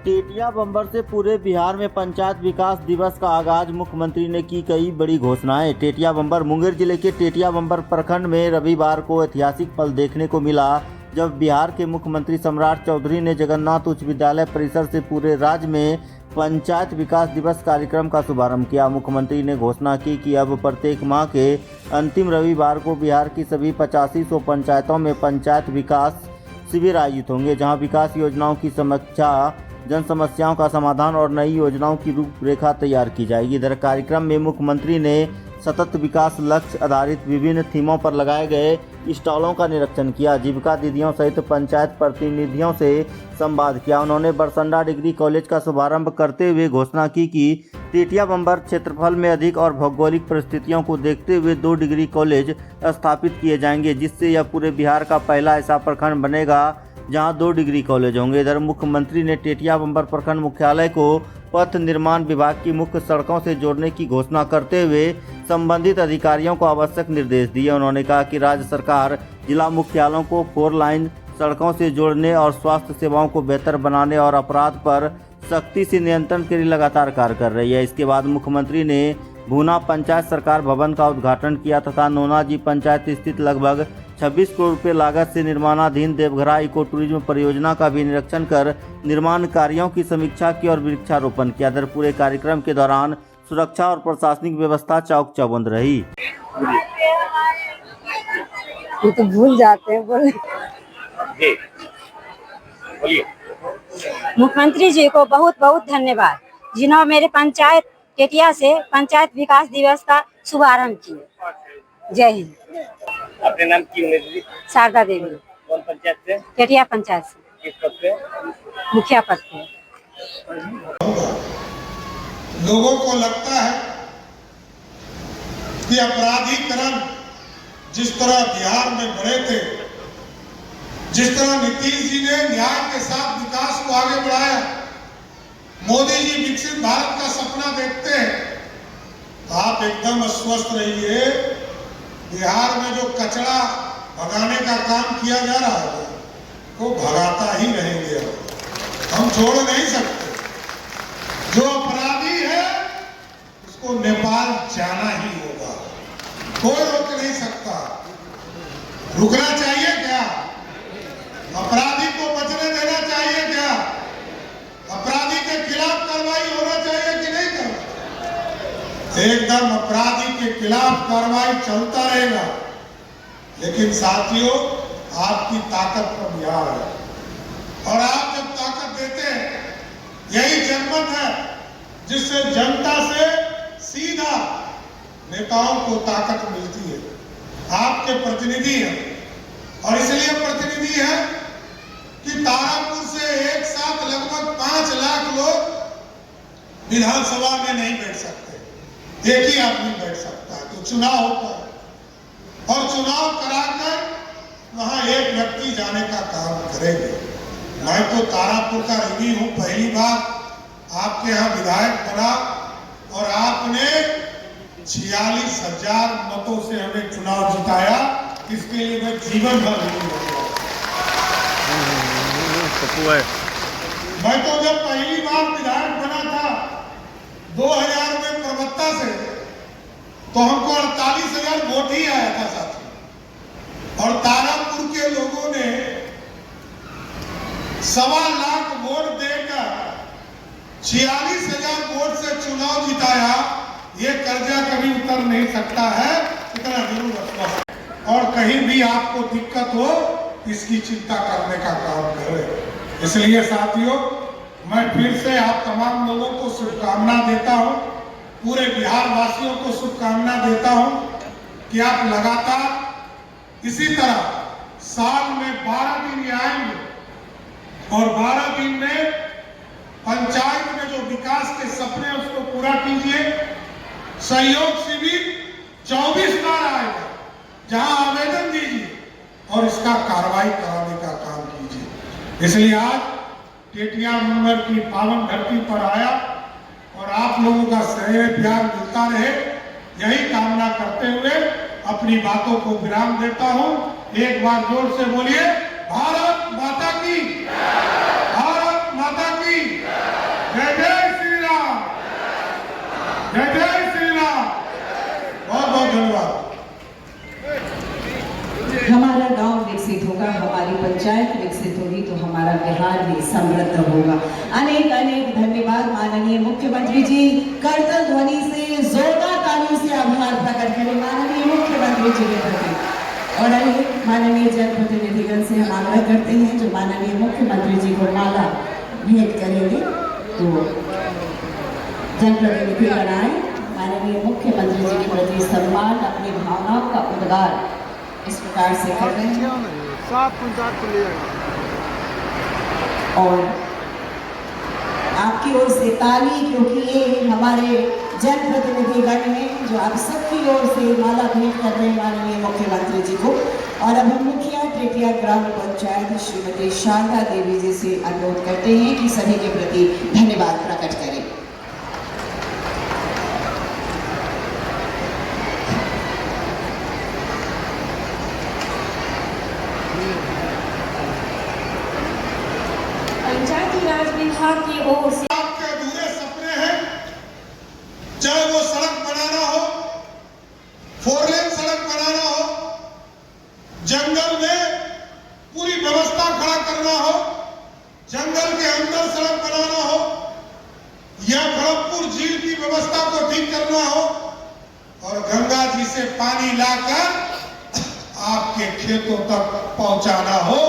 टेटिया बम्बर से पूरे बिहार में पंचायत विकास दिवस का आगाज। मुख्यमंत्री ने की कई बड़ी घोषणाएं। टेटिया बम्बर मुंगेर जिले के टेटिया बम्बर प्रखंड में रविवार को ऐतिहासिक पल देखने को मिला, जब बिहार के मुख्यमंत्री सम्राट चौधरी ने जगन्नाथ उच्च विद्यालय परिसर से पूरे राज्य में पंचायत विकास दिवस कार्यक्रम का शुभारंभ किया। मुख्यमंत्री ने घोषणा की कि अब प्रत्येक माह के अंतिम रविवार को बिहार की सभी 8500 पंचायतों में पंचायत विकास शिविर आयोजित होंगे, जहां विकास योजनाओं की समीक्षा, जन समस्याओं का समाधान और नई योजनाओं की रूपरेखा तैयार की जाएगी। इधर कार्यक्रम में मुख्यमंत्री ने सतत विकास लक्ष्य आधारित विभिन्न थीमों पर लगाए गए स्टॉलों का निरीक्षण किया। जीविका दीदियों सहित पंचायत प्रतिनिधियों से संवाद किया। उन्होंने बरसंडा डिग्री कॉलेज का शुभारंभ करते हुए घोषणा की कि टेटिया बम्बर क्षेत्रफल में अधिक और भौगोलिक परिस्थितियों को देखते हुए 2 डिग्री कॉलेज स्थापित किए जाएंगे, जिससे यह पूरे बिहार का पहला ऐसा प्रखंड बनेगा जहां 2 डिग्री कॉलेज होंगे। इधर मुख्यमंत्री ने टेटिया बम्बर प्रखंड मुख्यालय को पथ निर्माण विभाग की मुख्य सड़कों से जोड़ने की घोषणा करते हुए संबंधित अधिकारियों को आवश्यक निर्देश दिए। उन्होंने कहा कि राज्य सरकार जिला मुख्यालयों को 4 लाइन सड़कों से जोड़ने और स्वास्थ्य सेवाओं को बेहतर बनाने और अपराध पर सख्ती से नियंत्रण के लिए लगातार कार्य कर रही है। इसके बाद मुख्यमंत्री ने भूना पंचायत सरकार भवन का उद्घाटन किया तथा नोनाजी पंचायत स्थित लगभग 26 करोड़ रुपये लागत से निर्माणाधीन देवघरा इको टूरिज्म परियोजना का भी निरीक्षण कर निर्माण कार्यों की समीक्षा की और वृक्षारोपण किया। इधर पूरे कार्यक्रम के दौरान सुरक्षा और प्रशासनिक व्यवस्था चौक चौबंद रही। ये तो भूल जाते हैं बोले। मुख्यमंत्री जी को बहुत बहुत धन्यवाद, जिन्होंने मेरे पंचायत टेटिया से पंचायत विकास दिवस का शुभारंभ किया। जय हिंद। अपने नाम की उम्मीद? शारदा देवी। कौन पंचायत से? टेटिया पंचायत से। किस पद पे? मुखिया पद पे। लोगों को लगता है कि अपराधीकरण जिस तरह बिहार में बढ़े थे, जिस तरह नीतीश जी ने न्याय के साथ विकास को आगे बढ़ाया, मोदी जी विकसित भारत का सपना देखते हैं, तो आप एकदम अस्वस्थ रहिए। बिहार में जो कचरा भगाने का काम किया जा रहा है वो भगाता ही रहेंगे, हम छोड़ नहीं सकते। जो अपराधी है उसको नेपाल जाना ही होगा, कोई रोक नहीं सकता। रुकना चाहिए क्या? अपराधी को बचने देना चाहिए क्या? अपराधी के खिलाफ कार्रवाई होना चाहिए कि नहीं करना? एकदम अपराधी के खिलाफ कार्रवाई चलता रहेगा, लेकिन साथियों आपकी ताकत पर बिहार है, और आप जब ताकत देते हैं, यही जनमत है जिससे जनता से सीधा नेताओं को ताकत मिलती है। आपके प्रतिनिधि हैं, और इसलिए प्रतिनिधि है कि तारापुर से एक साथ लगभग 5 लाख लोग विधानसभा में नहीं बैठ सकते, एक ही आदमी बैठ सकता है। तो चुनाव होता है और चुनाव कराकर वहां एक व्यक्ति जाने का काम करेंगे। मैं तो तारापुर का रही हूं, पहली बार आपके यहाँ विधायक बना और आपने 46,000 मतों से हमें चुनाव जिताया। इसके लिए मैं जीवन भर ऋणी रहूंगा। मैं तो जब पहली बार विधायक बना था 2000 में प्रवक्ता से, तो हमको 48,000 वोट ही आया था साथी, और तारापुर के लोगों ने 1.25 लाख वोट देकर 46,000 वोट से चुनाव जिताया। ये कर्जा कभी उतर नहीं सकता है, इतना जरूर रखना। और कहीं भी आपको दिक्कत हो, इसकी चिंता करने का काम करें। इसलिए साथियों, मैं फिर से आप तमाम लोगों को शुभकामना देता हूं, पूरे बिहार वासियों को शुभकामना देता हूं कि आप लगातार इसी तरह साल में 12 दिन आएंगे, और 12 दिन में पंचायत में जो विकास के सपने उसको पूरा कीजिए। सहयोग शिविर 24 बार आएगा, जहां आवेदन दीजिए और इसका कार्रवाई कराने का काम कीजिए। इसलिए आज टेटिया बम्बर की पावन धरती पर आया, और आप लोगों का स्नेह प्यार मिलता रहे, यही कामना करते हुए अपनी बातों को विराम देता हूं। एक बार जोर से बोलिए, भारत माता की, भारत माता की। जय जय श्री राम, जय जय श्री राम। बहुत बहुत धन्यवाद। हमारा गांव विकसित होगा, हमारी पंचायत विकसित होगी तो हमारा बिहार भी समृद्ध होगा। अनेक अनेक धन्यवाद माननीय मुख्यमंत्री जी। करतल ध्वनि से जोरदार तालियों से आभार प्रकट करें माननीय मुख्यमंत्री जी के प्रति। और अनेक माननीय जनप्रतिनिधिगण से हम आग्रह करते हैं जो माननीय मुख्यमंत्री जी को माला भेंट करेंगे तो जनप्रतिनिधिगण आए माननीय मुख्यमंत्री जी के प्रति सम्मान अपनी भावनाओं का उद्गार इस प्रकार से कर रहे हैं। और आपकी ओर से ताली, क्योंकि ये हमारे जनप्रतिनिधिगण हैं जो आप सबकी ओर से माला भेंट कर रहे हैं माननीय मुख्यमंत्री जी को। और अब हम मुखिया टेटिया ग्राम पंचायत श्रीमती शारदा देवी जी से अनुरोध करते हैं कि सभी के प्रति धन्यवाद प्रकट करें। पंचायती राज विभाग की ओर से आपके अधूरे सपने हैं, चाहे वो सड़क बनाना हो, 4 लेन सड़क बनाना हो, जंगल में पूरी व्यवस्था खड़ा करना हो, जंगल के अंदर सड़क बनाना हो, या खड़गपुर झील की व्यवस्था को ठीक करना हो, और गंगा जी से पानी लाकर आपके खेतों तक पहुंचाना हो,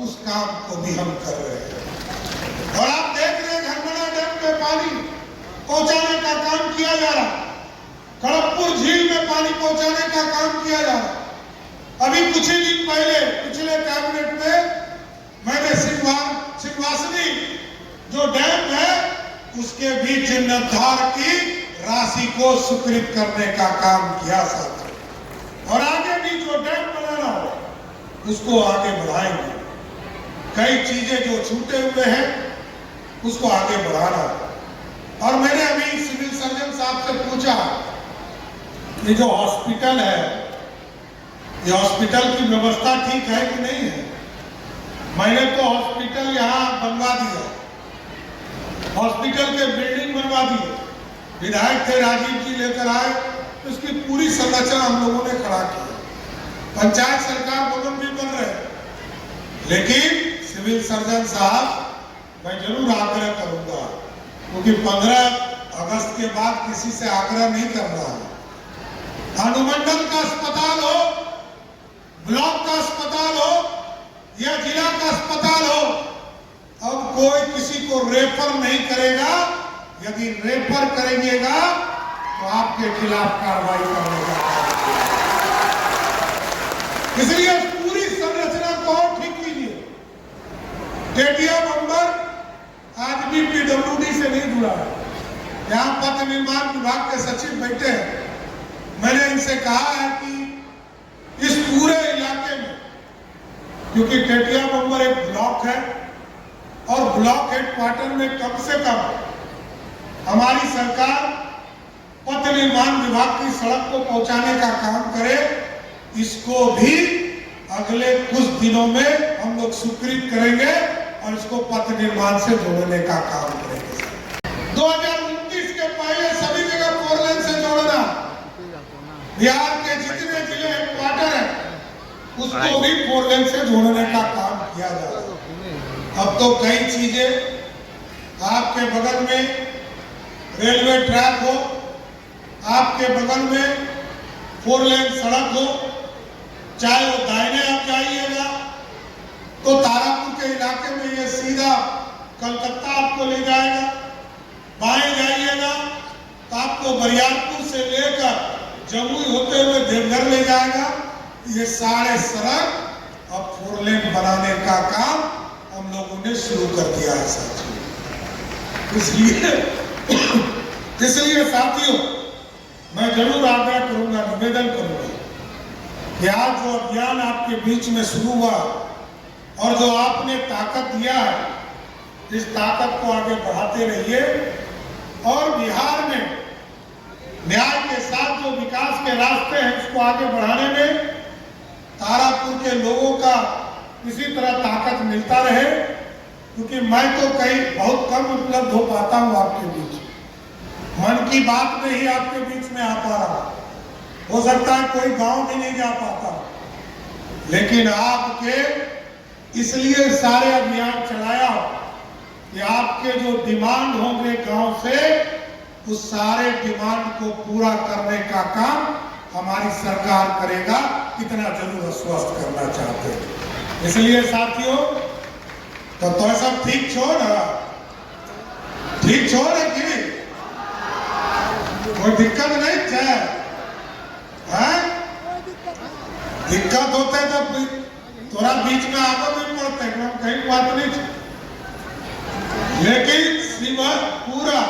उस काम को भी हम कर रहे हैं। और आप देख रहे हैं घरमना डैम में पानी पहुंचाने का काम किया जा रहा, खड़गपुर झील में पानी पहुंचाने का काम किया जा रहा। अभी कुछ ही दिन पहले पिछले कैबिनेट में मैंने सिंहवासनी जो डैम है उसके भी जीर्णोद्धार की राशि को स्वीकृत करने का काम किया साथ। और आगे भी जो डैम बनाना हो उसको आगे बढ़ाएंगे। कई चीजें जो छूटे हुए हैं उसको आगे बढ़ाना। और मैंने अभी सिविल सर्जन साहब से पूछा, ये जो हॉस्पिटल है, ये हॉस्पिटल की व्यवस्था ठीक है कि नहीं है? मैंने तो हॉस्पिटल यहाँ बनवा दिया, हॉस्पिटल के बिल्डिंग बनवा दी। विधायक थे, राजीव जी लेकर आए, तो इसकी पूरी संरचना हम लोगों ने खड़ा की। पंचायत सरकार भवन भी बन रहे, लेकिन सिविल सर्जन साहब मैं जरूर आग्रह करूंगा, क्योंकि 15 अगस्त के बाद किसी से आग्रह नहीं करना है। अनुमंडल का अस्पताल हो, ब्लॉक का अस्पताल हो या जिला का अस्पताल हो, अब कोई किसी को रेफर नहीं करेगा। यदि रेफर करेंगेगा तो आपके खिलाफ कार्रवाई करेगा। इसलिए पूरी संरचना को और ठीक कीजिए। टेटिया बंबर आज भी पीडब्ल्यूडी से नहीं जुड़ा है। यहाँ पथ निर्माण विभाग के सचिव बैठे हैं। मैंने इनसे कहा है कि इस पूरे इलाके में, क्योंकि टेटिया बंबर एक ब्लॉक है और ब्लॉक हेडक्वार्टर में कम से कम हमारी सरकार पथ निर्माण विभाग की सड़क को पहुंचाने का काम करे। इसको भी अगले कुछ दिनों में हम लोग स्वीकृत करेंगे और इसको पथ निर्माण से जोड़ने का काम करेंगे। 2029 के पहले सभी जगह 4 लेन से जोड़ना। बिहार के जितने जिले हेडक्वार्टर हैं उसको भी 4 लेन से जोड़ने का काम किया जा रहा है। अब तो कई चीजें, आपके बगल में रेलवे ट्रैक हो, आपके बगल में 4 लेन सड़क हो, चाहे वो दाहिने आप जाइएगा तो तारापुर के इलाके में ये सीधा कलकत्ता आपको ले जाएगा, बाएं जाइएगा तो आपको बरियारपुर से लेकर जमुई होते हुए देवघर ले जाएगा। ये सारे सड़क अब 4 लेन बनाने का काम हम लोगों ने शुरू कर दिया है साथियों। इसलिए साथियों मैं जरूर आग्रह करूंगा, निवेदन करूंगा कि आज जो अभियान आपके बीच में शुरू हुआ और जो आपने ताकत दिया है, इस ताकत को आगे बढ़ाते रहिए। और बिहार में न्याय के साथ जो विकास के रास्ते हैं उसको आगे बढ़ाने में तारापुर के लोगों का इसी तरह ताकत मिलता रहे। क्योंकि मैं तो कहीं बहुत कम उपलब्ध हो पाता हूँ आपके बीच। मन की बात में ही आपके बीच में आ पा रहा, हो सकता है कोई गांव भी नहीं जा पाता, लेकिन आपके इसलिए सारे अभियान चलाया कि आपके जो डिमांड होंगे गांव से, उस सारे डिमांड को पूरा करने का काम हमारी सरकार करेगा। कितना जरूर आश्वस्त करना चाहते हैं। इसलिए साथियों, तो सब ठीक छोड़ कि कोई दिक्कत नहीं है? दिक्कत होते तो थोड़ा बीच में आगे भी पड़ते, कहीं बात नहीं थी। लेकिन शिविर पूरा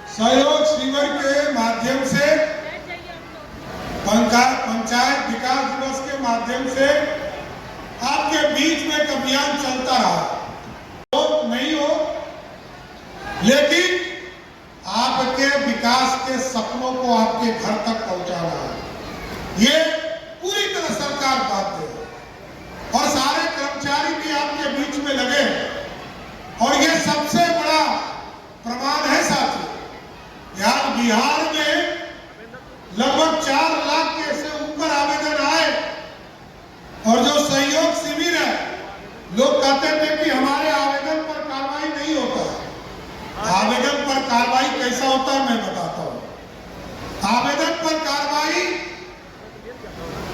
सहयोग शिविर के माध्यम से, पंचायत विकास दिवस के माध्यम से आपके बीच में एक अभियान चलता रहा। तो नहीं हो, लेकिन आपके विकास के सपनों को आपके घर तक पहुंचाना है, ये पूरी तरह सरकार बात है। और सारे कर्मचारी भी आपके बीच में लगे, और ये सबसे बड़ा प्रमाण है साथियों, यार बिहार में लगभग 4 लाख के से ऊपर आवेदन आए, और जो सहयोग शिविर है, लोग कहते थे कि हमारे आवेदन पर कार्रवाई नहीं होता। आवेदन पर कार्रवाई कैसा होता है मैं बताता हूं। आवेदन पर कार्रवाई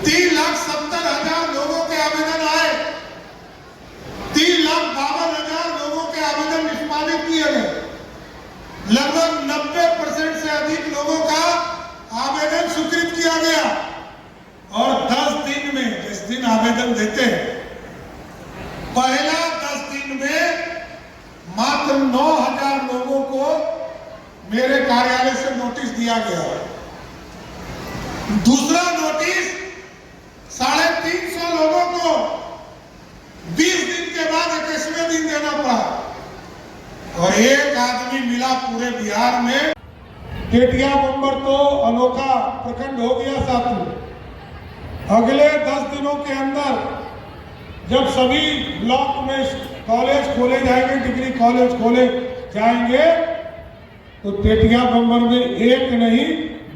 3,70,000 लोगों के आवेदन आए, 3,52,000 लोगों के आवेदन निष्पादित किए गए। लगभग 90% से अधिक लोगों का आवेदन स्वीकृत किया गया, और 10 दिन में, जिस दिन आवेदन देते हैं, पहला 10 दिन में मात्र 9,000 लोगों को मेरे कार्यालय से नोटिस दिया गया। दूसरा नोटिस 350 लोगों को 20 दिन के बाद 21वें दिन देना पड़ा, और एक आदमी मिला पूरे बिहार में। टेटिया बम्बर तो अनोखा प्रखंड हो गया साथियों। अगले 10 दिनों के अंदर जब सभी ब्लॉक में कॉलेज खोले जाएंगे, डिग्री कॉलेज खोले जाएंगे, तो टेटिया बम्बर में एक नहीं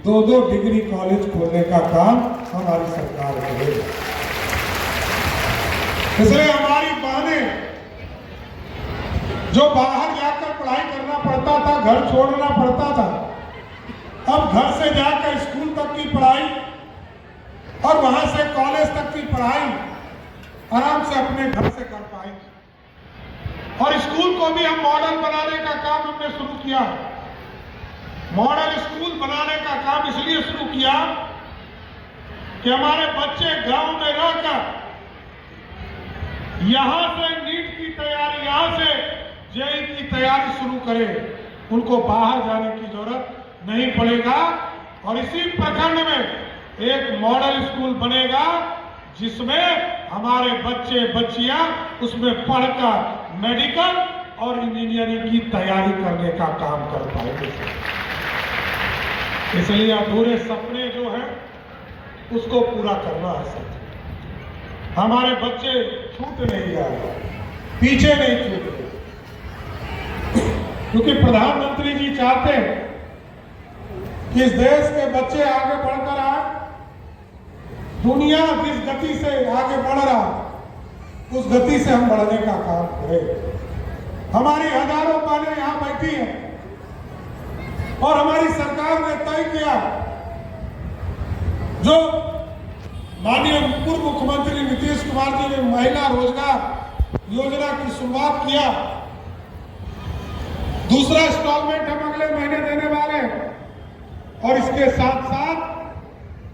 2-2 डिग्री कॉलेज खोलने का काम हमारी सरकार करेगी। इसलिए हमारी बहनें जो बाहर जाकर पढ़ाई करना पड़ता था, घर छोड़ना पड़ता था, अब घर से जाकर स्कूल तक की पढ़ाई और वहां से कॉलेज तक की पढ़ाई आराम से अपने घर से कर पाएंगे। और स्कूल को भी हम मॉडल बनाने का काम हमने शुरू किया। मॉडल स्कूल बनाने का काम इसलिए शुरू किया कि हमारे बच्चे गांव में रहकर यहां से नीट की तैयारी, यहां से जेईई की तैयारी शुरू करें, उनको बाहर जाने की जरूरत नहीं पड़ेगा। और इसी प्रखंड में एक मॉडल स्कूल बनेगा, जिसमें हमारे बच्चे बच्चियां उसमें पढ़कर मेडिकल और इंजीनियरिंग की तैयारी करने का काम कर पाएंगे। इसलिए अधूरे सपने जो हैं उसको पूरा करना है साथियों। हमारे बच्चे छूट नहीं जाए, पीछे नहीं छूट रहे, क्योंकि प्रधानमंत्री जी चाहते हैं कि इस देश के बच्चे आगे बढ़कर आए। दुनिया जिस गति से आगे बढ़ रहा, उस गति से हम बढ़ने का काम करें। हमारी हजारों बहनें यहाँ बैठी हैं, और हमारी सरकार ने तय किया, जो माननीय पूर्व मुख्यमंत्री नीतीश कुमार जी ने महिला रोजगार योजना की शुरुआत किया। दूसरा इंस्टॉलमेंट हम अगले महीने देने वाले हैं, और इसके साथ साथ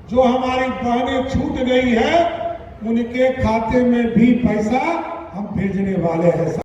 जो हमारी बहनें छूट गई है, उनके खाते में भी पैसा हम भेजने वाले हैं।